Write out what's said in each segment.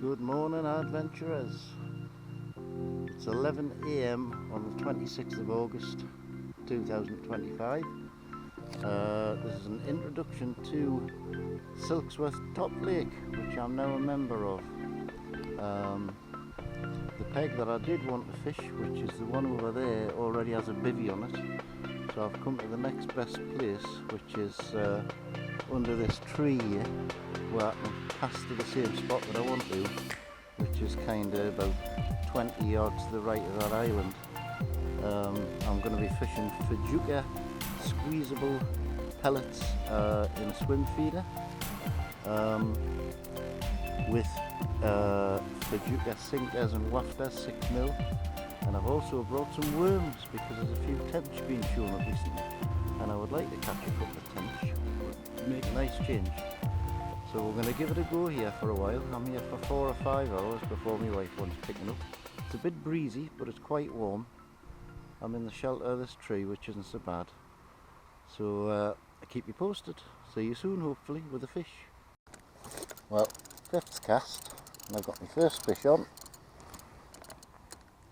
Good morning, adventurers. It's 11 AM on the 26th of August 2025. This is an introduction to Silksworth Top Lake, which I'm now a member of. The peg that I did want to fish, which is the one over there, already has a bivvy on it. So I've come to the next best place, which is under this tree here, where I can pass to the same spot that I want to, which is kind of about 20 yards to the right of that island. I'm going to be fishing Fajuka squeezable pellets in a swim feeder with Fajuka sinkers and wafters 6mm, and I've also brought some worms because there's a few tench being shown up recently and I would like to catch a couple of tench to make a nice change. So we're going to give it a go here for a while. I'm here for 4 or 5 hours before my wife wants picking up. It's a bit breezy, but it's quite warm. I'm in the shelter of this tree, which isn't so bad. So I'll keep you posted. See you soon, hopefully, with a fish. Well, 5th cast, and I've got my first fish on.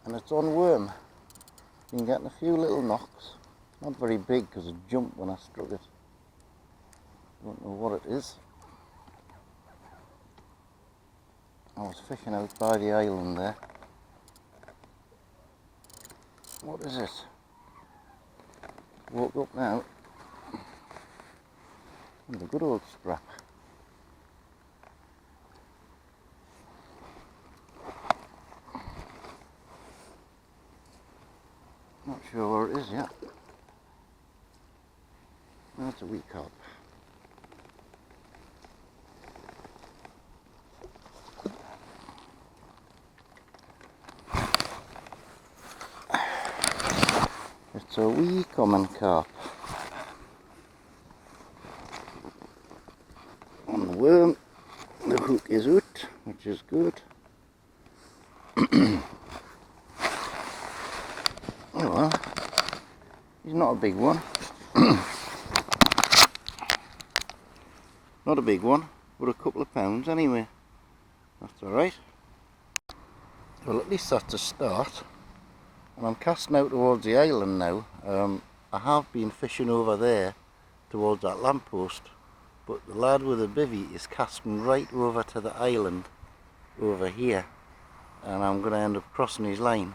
And it's on worm. Been getting a few little knocks. Not very big because it jumped when I struck it. Don't know what it is. I was fishing out by the island there. What is it? Woke up now with a good old strap. Not sure where it is yet. That's a wee carp. It's a wee common carp. On the worm, the hook is out, which is good. Oh well, he's not a big one. Not a big one, but a couple of pounds anyway. That's alright. Well, at least that's a start. And I'm casting out towards the island now. I have been fishing over there towards that lamppost, but the lad with the bivvy is casting right over to the island over here, and I'm going to end up crossing his line.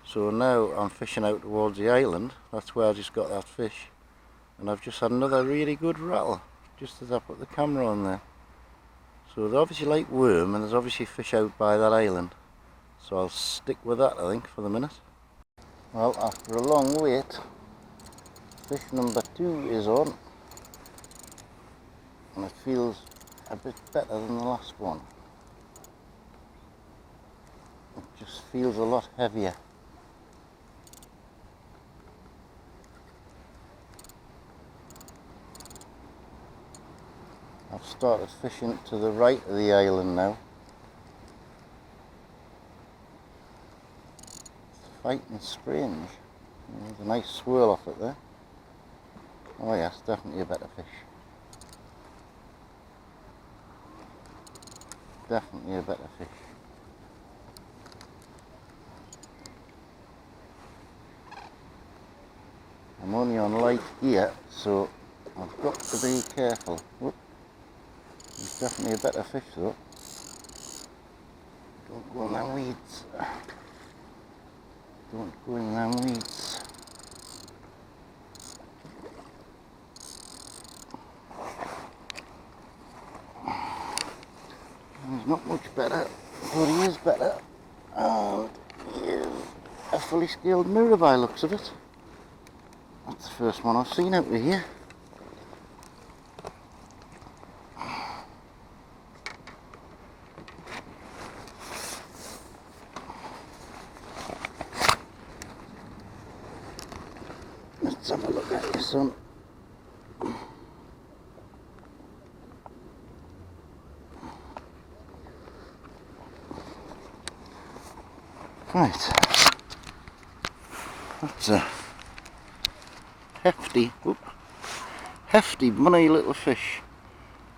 So now I'm fishing out towards the island. That's where I just got that fish, and I've just had another really good rattle just as I put the camera on there. So they obviously like worm, and there's obviously fish out by that island, so I'll stick with that, I think, for the minute. Well, after a long wait, fish number 2 is on, and it feels a bit better than the last one. It just feels a lot heavier. I've started fishing to the right of the island now. Fighting strange. There's a nice swirl off it there. Oh yes, definitely a better fish. Definitely a better fish. I'm only on light here, so I've got to be careful. Whoop. It's definitely a better fish though. Don't go in them weeds. Don't go in them weeds. He's not much better, but he is better. And he is a fully scaled mirror by looks of it. That's the first one I've seen out of here. Let's have a look at you, son. Right. That's a hefty, money little fish.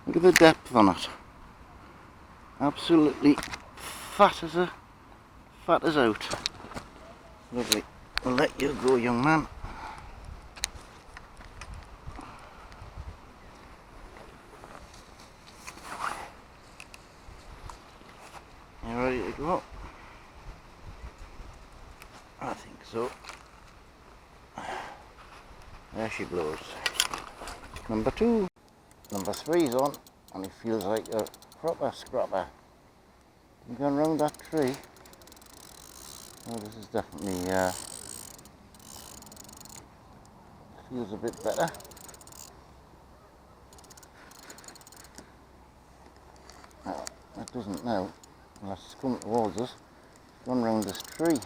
Look at the depth on it. Absolutely fat as out. Lovely. We'll let you go, young man. You ready to go? I think so. There she blows. Number 2. Number 3's on, and he feels like a proper scrapper. I'm going round that tree. Oh, this is definitely feels a bit better. Oh, it doesn't now, unless it's coming towards us. It's gone round this tree.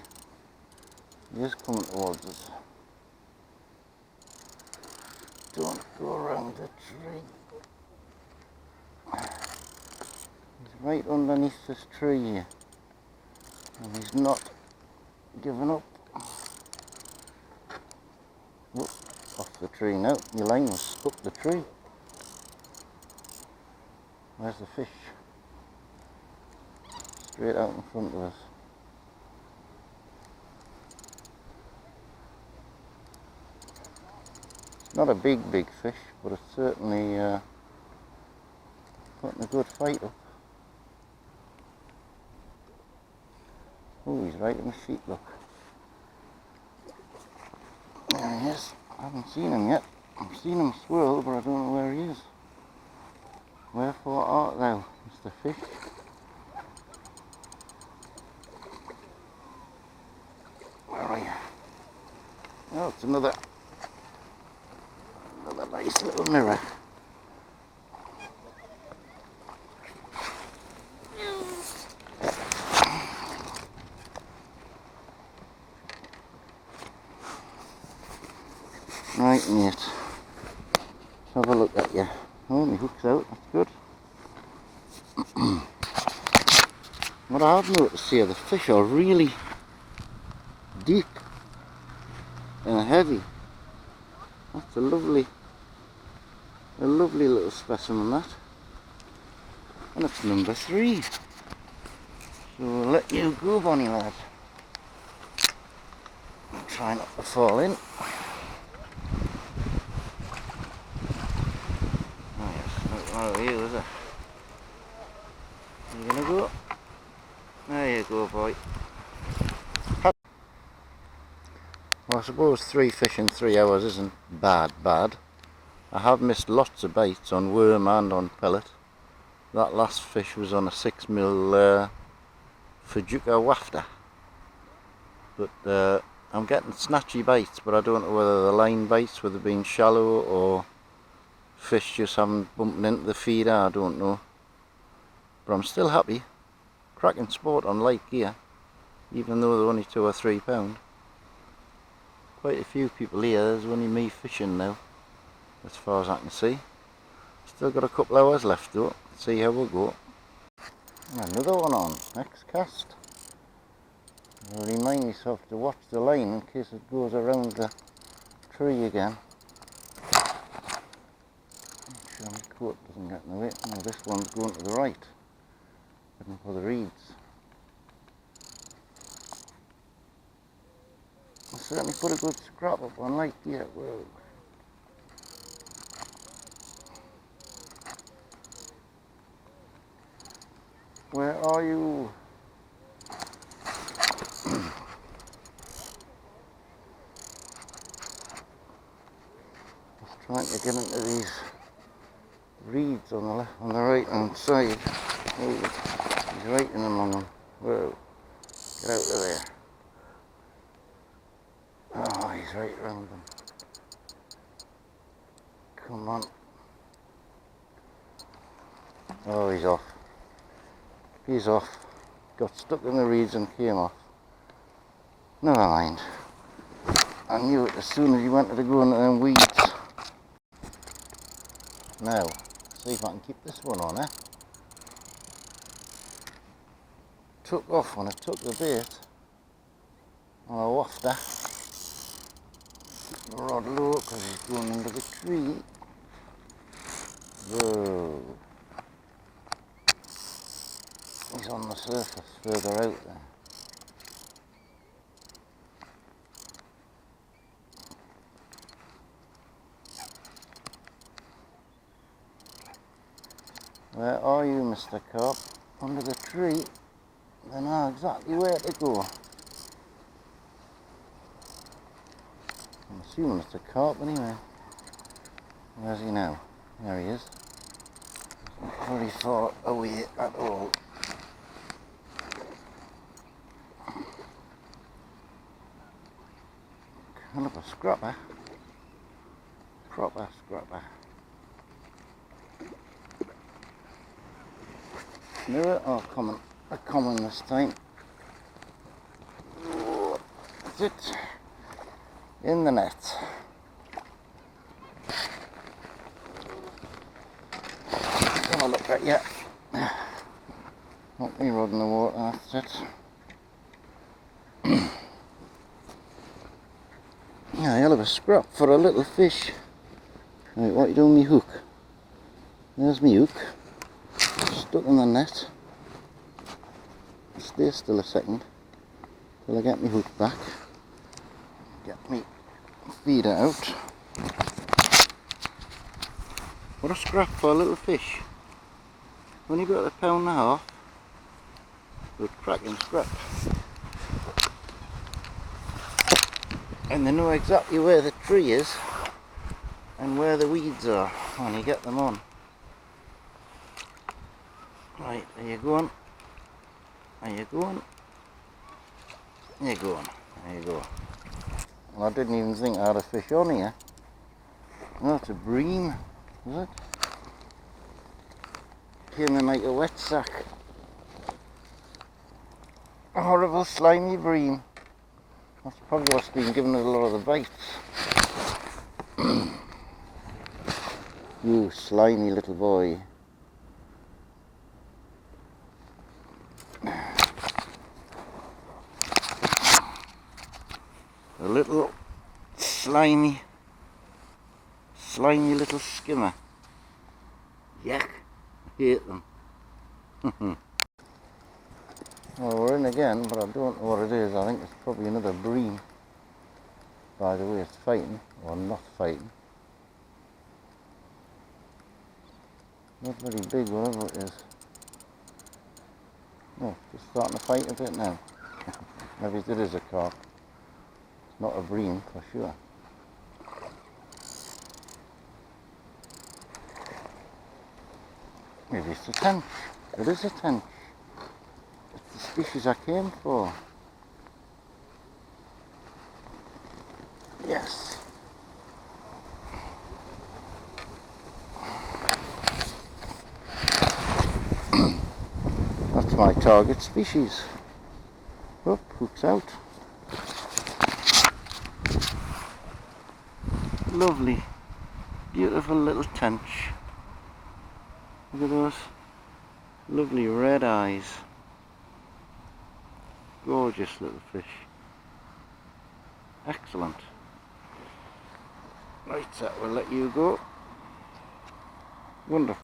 He is coming towards us. Don't go around the tree. He's right underneath this tree here. And he's not giving up. Oh, off the tree now. Your line was stuck the tree. Where's the fish? Straight out in front of us. It's not a big fish, but it's certainly putting a good fight up. Oh, he's right in the sheet, look. There he is. I haven't seen him yet. I've seen him swirl, but I don't know where he is. Wherefore art thou, Mr. Fish? Where are you? Oh, it's another nice little mirror. Right, mate. Let's have a look at you. Oh, my hook's out. That's good. What I have noticed here, the fish are really deep and heavy. That's a lovely little specimen, that. And it's number 3. So we'll let you go, Bonnie lad. I'll try not to fall in. Oh yes, not one of you, is it? You gonna go? There you go, boy. Well, I suppose 3 fish in 3 hours isn't bad. I have missed lots of bites on worm and on pellet. That last fish was on a 6mm Fujuka wafter. But I'm getting snatchy bites, but I don't know whether the line bites, whether they've been shallow or fish just haven't bumped into the feeder, I don't know. But I'm still happy. Cracking sport on light gear, even though they're only 2 or 3 pound. Quite a few people here. There's only me fishing now, as far as I can see. Still got a couple hours left though. Let's see how we'll go. And another one on, next cast. I'll remind myself to watch the line in case it goes around the tree again. Make sure my coat doesn't get in the way. No, this one's going to the right, heading for the reeds. I certainly put a good scrap up on light gear. Whoa. Where are you? Just trying to get into these reeds on the right hand side. Oh, he's right in among them. Whoa. Get out of there. Oh, he's right round them. Come on. Oh, he's off. He's off. Got stuck in the reeds and came off. Never mind. I knew it as soon as he wanted to go into them weeds. Now, see if I can keep this one on, eh? Took off when I took the bait on a wafter. Keep the rod low because he's going under the tree. Whoa. he's on the surface further out there. Where are you, Mr. Carp? Under the tree? They know exactly where to go. I'm assuming it's a carp anyway. Where's he now? There he is. Not very far away at all. Kind of a scrapper. Proper scrapper. Knew it? Oh, common this time. That's it. In the net. Have a look at you. Not me rod in the water, that's it. Yeah, hell of a scrap for a little fish. Right, what are you doing with me hook? There's me hook. Stuck in the net. Stay still a second till I get my hook back. Get me feeder out. What a scrap for a little fish. Only got £1.5 pounds. Good cracking scrap. And they know exactly where the tree is and where the weeds are when you get them on. Right, there you go on. There you go on. There you go on. There you go. Well, I didn't even think I had a fish on here. Oh, it's a bream, is it? Came in like a wet sack. A horrible slimy bream. That's probably what's been giving it a lot of the bites. You slimy little boy. A little slimy little skimmer. Yuck. I hate them. Well, we're in again, but I don't know what it is. I think it's probably another bream. By the way, it's fighting, or not fighting. Not very big, whatever it is. Oh, just starting to fight a bit now. Maybe it is a carp. It's not a bream, for sure. Maybe it's a tench. It is a tench. It's the species I came for. Yes. That's my target species. Oh, hook's out. Lovely, beautiful little tench. Look at those lovely red eyes. Gorgeous little fish. Excellent. Right, so we'll let you go. Wonderful.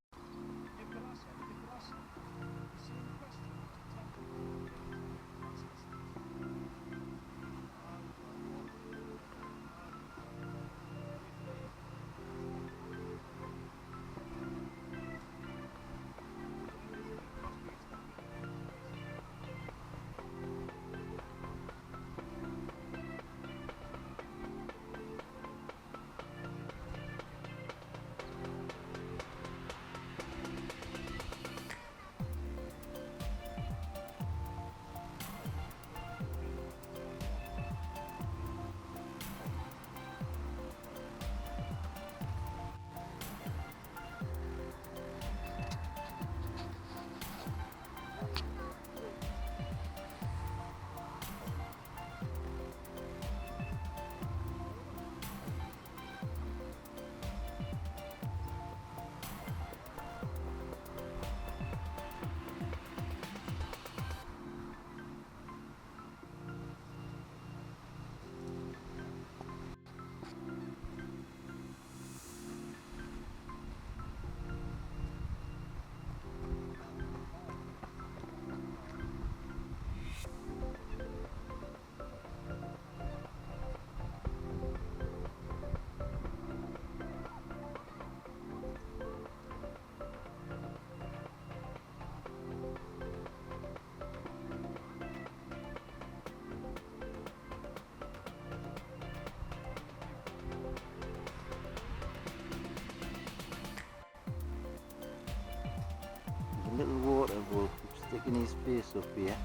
little water vole keeps sticking his face up here.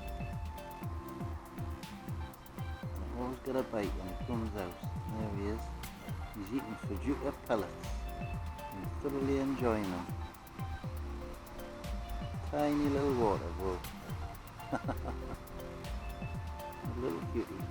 I always get a bite when he comes out. There he is. He's eating Fajuka pellets and thoroughly enjoying them. Tiny little water vole. A little cutie.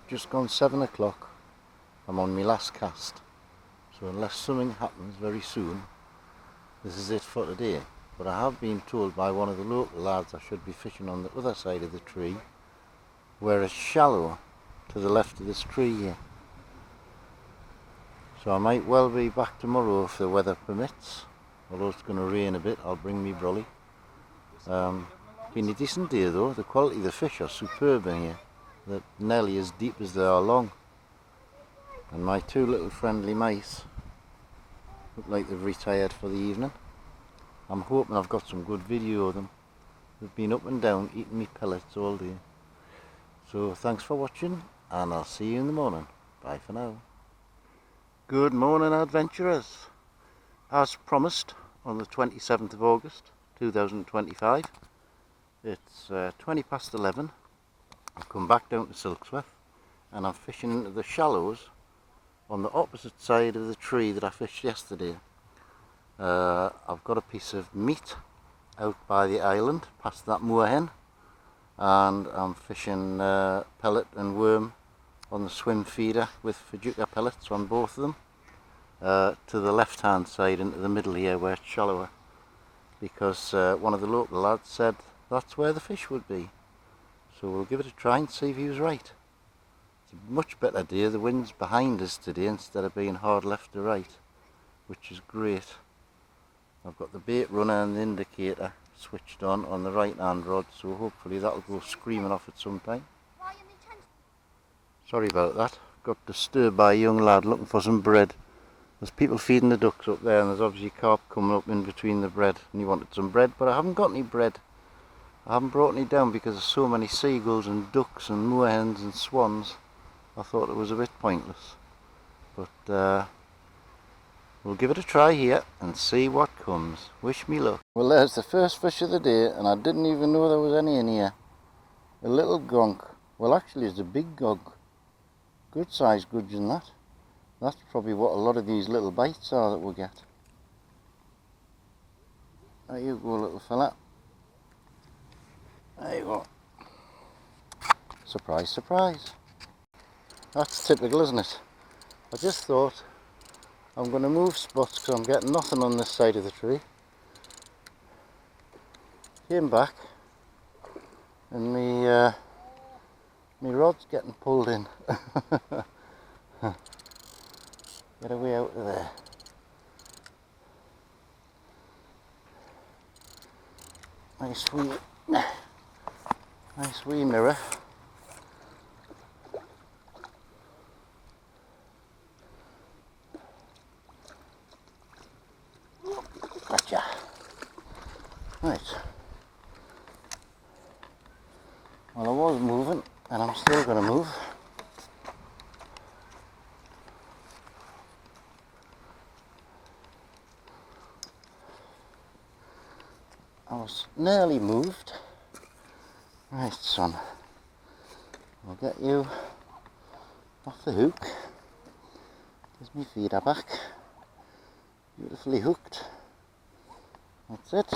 Just gone 7 o'clock. I'm on my last cast, so unless something happens very soon, this is it for today. But I have been told by one of the local lads I should be fishing on the other side of the tree, where it's shallow to the left of this tree here. So I might well be back tomorrow if the weather permits. Although it's going to rain a bit, I'll bring me brolly. Been a decent day though. The quality of the fish are superb in here. They're nearly as deep as they are long. And my two little friendly mice look like they've retired for the evening. I'm hoping I've got some good video of them. They've been up and down eating me pellets all day. So thanks for watching, and I'll see you in the morning. Bye for now. Good morning, adventurers. As promised, on the 27th of August 2025, it's 20 past 11. I've come back down to Silksworth and I'm fishing into the shallows on the opposite side of the tree that I fished yesterday. I've got a piece of meat out by the island past that moorhen, and I'm fishing pellet and worm on the swim feeder with Fajuka pellets on both of them, to the left hand side into the middle here where it's shallower, because one of the local lads said that's where the fish would be. So we'll give it a try and see if he was right. It's a much better day. The wind's behind us today instead of being hard left to right, which is great. I've got the bait runner and the indicator switched on the right hand rod, so hopefully that'll go screaming off at some time. Sorry about that, got disturbed by a young lad looking for some bread. There's people feeding the ducks up there, and there's obviously carp coming up in between the bread, and he wanted some bread, but I haven't got any bread. I haven't brought any down because there's so many seagulls and ducks and moorhens and swans. I thought it was a bit pointless, but we'll give it a try here and see what comes. Wish me luck. Well, there's the first fish of the day, and I didn't even know there was any in here. A little gonk. Well, actually it's a big gonk. Good sized gudgeon that. That's probably what a lot of these little bites are that we'll get. There you go, little fella. There you go. Surprise, surprise. That's typical, isn't it? I just thought I'm going to move spots because I'm getting nothing on this side of the tree. Came back and my rod's getting pulled in. Get away out of there. Nice wee mirror. Gotcha. Right. Well, I was moving, and I'm still going to move. I was nearly moved. Right, son. I'll get you off the hook. There's my feeder back. Beautifully hooked. That's it.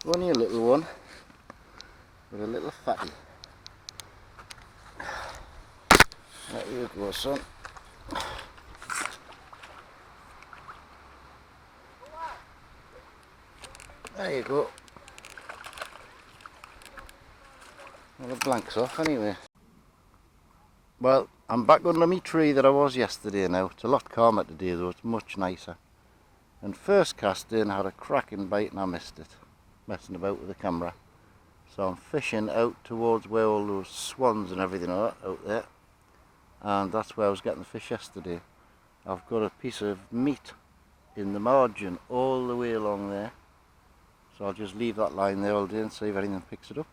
Only a little one, but a little fatty. There you go, son. There you go. Well, the blank's off anyway. Well, I'm back under my tree that I was yesterday now. It's a lot calmer today though, it's much nicer. And first cast in, had a cracking bite and I missed it. Messing about with the camera. So I'm fishing out towards where all those swans and everything are out there. And that's where I was getting the fish yesterday. I've got a piece of meat in the margin all the way along there. So I'll just leave that line there all day and see if anything picks it up.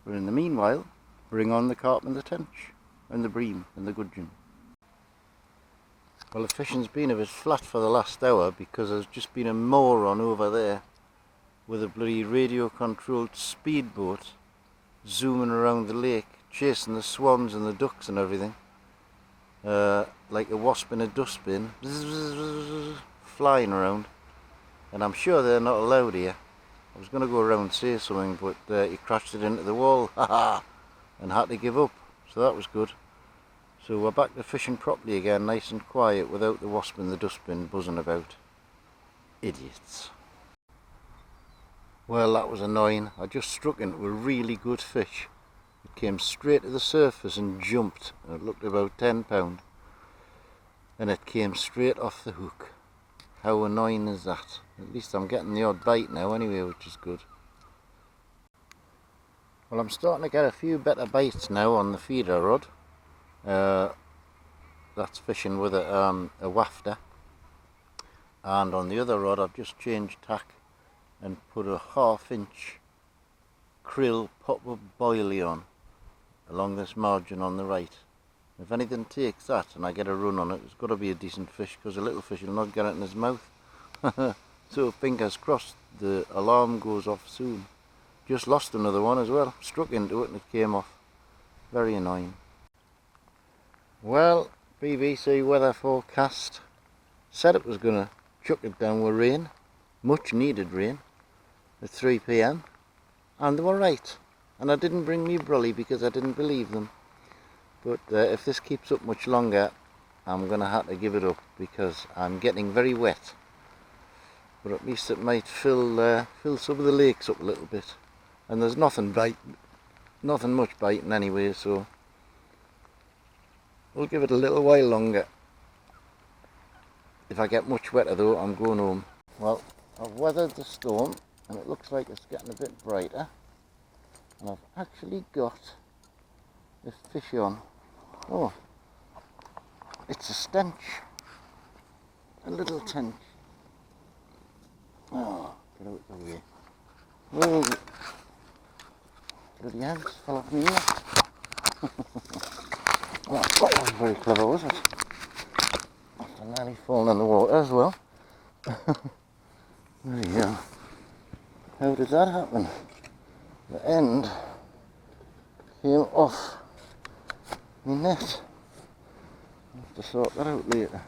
But in the meanwhile, bring on the carp and the tench, and the bream and the gudgeon. Well, the fishing's been a bit flat for the last hour because there's just been a moron over there with a bloody radio controlled speedboat zooming around the lake, chasing the swans and the ducks and everything. Like a wasp in a dustbin, flying around. And I'm sure they're not allowed here. I was going to go around and say something, but he crashed it into the wall, and had to give up, so that was good. So we're back to fishing properly again, nice and quiet, without the wasp in the dustbin buzzing about. Idiots. Well, that was annoying. I just struck into a really good fish. It came straight to the surface and jumped. It looked about £10. And it came straight off the hook. How annoying is that? At least I'm getting the odd bite now anyway, which is good. Well, I'm starting to get a few better bites now on the feeder rod. That's fishing with a wafter. And on the other rod I've just changed tack and put a 1/2 inch krill popper boilie on along this margin on the right. If anything takes that and I get a run on it, it's got to be a decent fish, because a little fish will not get it in his mouth. So fingers crossed the alarm goes off soon. Just lost another one as well. Struck into it and it came off. Very annoying. Well, BBC weather forecast said it was going to chuck it down with rain. Much needed rain at 3 PM. And they were right. And I didn't bring me brolly because I didn't believe them. But if this keeps up much longer, I'm going to have to give it up because I'm getting very wet. But at least it might fill some of the lakes up a little bit. And there's nothing much biting anyway, so we'll give it a little while longer. If I get much wetter though, I'm going home. Well, I've weathered the storm and it looks like it's getting a bit brighter, and I've actually got this fish on. Oh, it's a stench, a little tench. Oh, get out of the way. Oh, bloody house fell off me here. Oh, that was very clever, was it? After nearly falling in the water as well. There you go. How did that happen? The end came off my net. I'll have to sort that out later.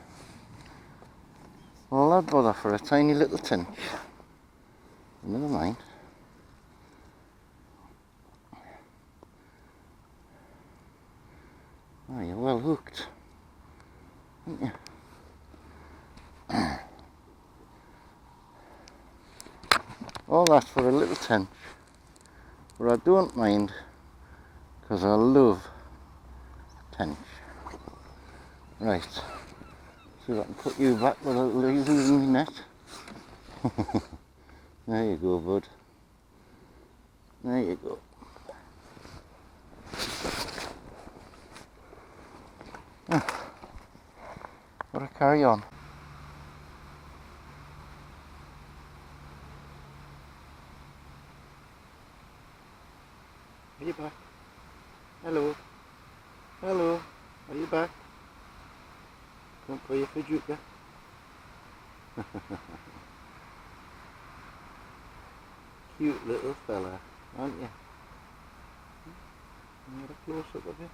All that bother for a tiny little tench. Never mind. Oh, you're well hooked, aren't you? All that for a little tench. But I don't mind, because I love tench. Right, see if I can put you back without losing my net. There you go, bud. There you go. Gotta carry on. Are you back? Hello. Hello. Are you back? Come play a fidget. Cute little fella, aren't you? Can you get a close up of you?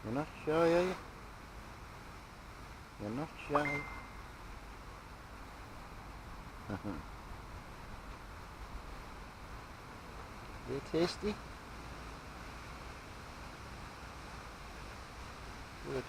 You're not shy, are you? You're not shy. They tasty? Good.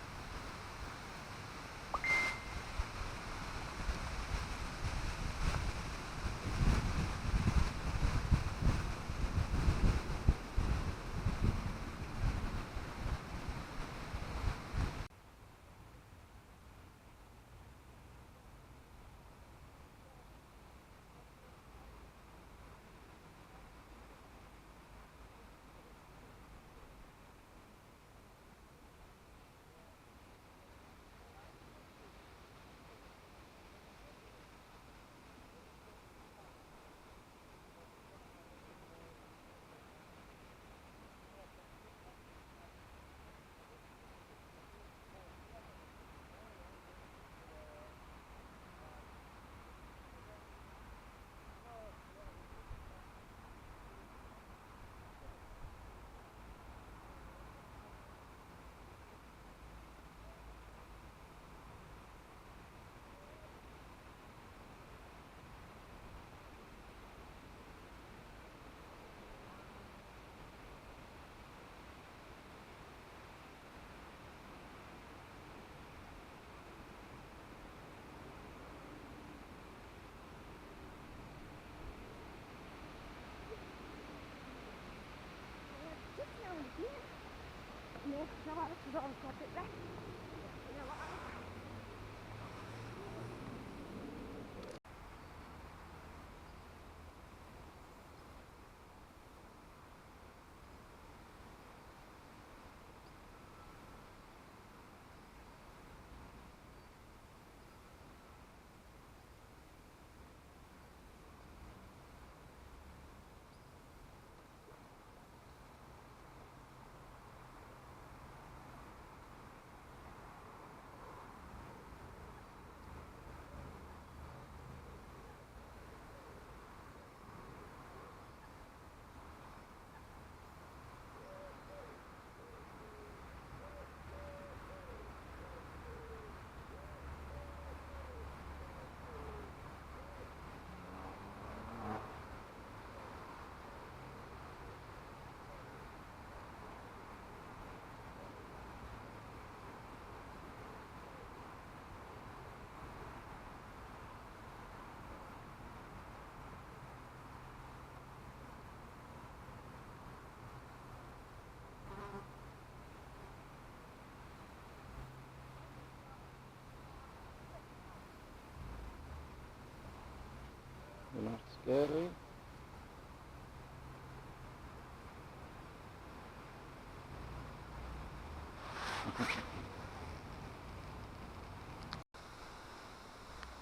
scary.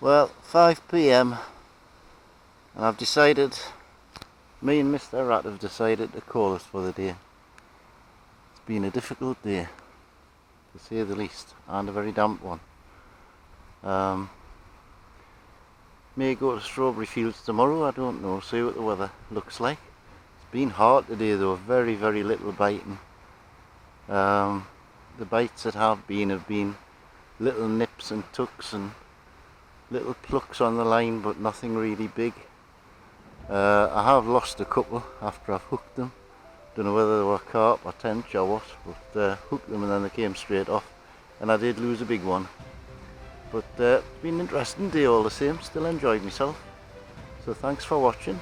Well, 5 PM and I've decided, me and Mr. Rat have decided to call us for the day. It's been a difficult day, to say the least, and a very damp one. May go to strawberry fields tomorrow, I don't know, see what the weather looks like. It's been hard today though, very little biting. The bites that have been little nips and tucks and little plucks on the line, but nothing really big. I have lost a couple after I've hooked them. Don't know whether they were carp or tench or what, but hooked them and then they came straight off, and I did lose a big one. But it's been an interesting day all the same, still enjoyed myself. So thanks for watching.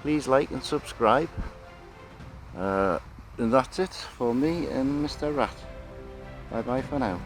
Please like and subscribe. And that's it for me and Mr. Rat. Bye bye for now.